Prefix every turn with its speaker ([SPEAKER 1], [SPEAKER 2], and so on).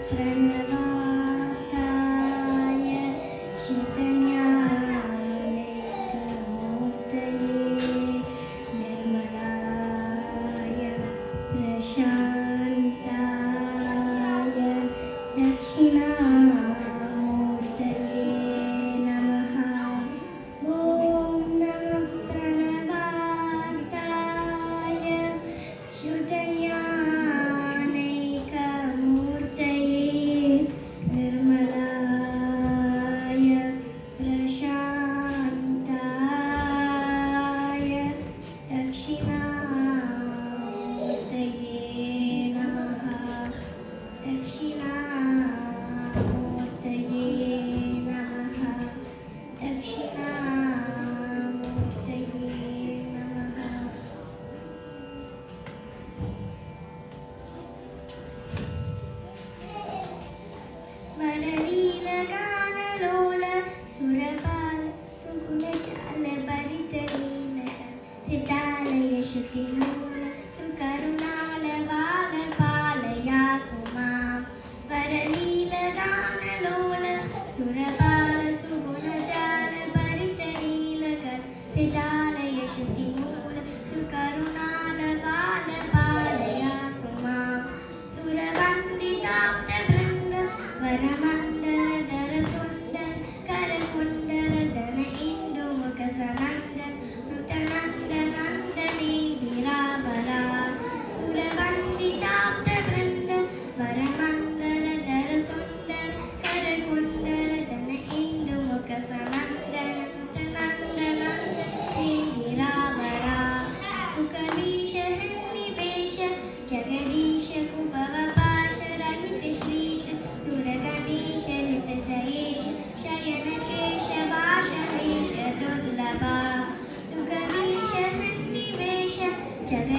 [SPEAKER 1] प्रणवाताय शीतज्ञानैकमूर्तये निर्मलाय प्रशान्ताय दक्षिणामूर्तये नमः। ॐ नमः प्रणवाताय शीतज्ञानैकमूर्तये निर्मलाय प्रशान्ताय दक्षिणामूर्तये नमः। दक्षिणामूर्तये नमः। दक्षिणामूर्तये नमः। वरलीलगानलोल सुरपाल सुगुणजाल भरितलीलक हृदालय श्रुतिलोल सुकरुणाल बाल पालयासु मां। वरलीलगानलोल सुरपाल सुगुणजाल भरितलीलक हृदालय श्रुतिलोल सुकरुणाल बाल पालयासु मां। सुरवन्दिताब्दवृन्द वरमण्डलधर सुन्दर करकुण्डलधर इन्दुमुखसनन्दन नृतनन्दनन्दनेन्दिराभरा। सुरवन्दिताब्दवृन्द वरमण्डलधर सुन्दर करकुण्डलधर इन्दुमुखसनन्दन नृतनन्दनन्दनेन्दिराभरा। सुकवीश हृन्निवेश जगदीश कुभवपाश रहित श्रीश सुरगणेश हृतजयेश शयनकेश वाशवेश दुर्लभा। सुकवीश हृन्निवेश जगदीश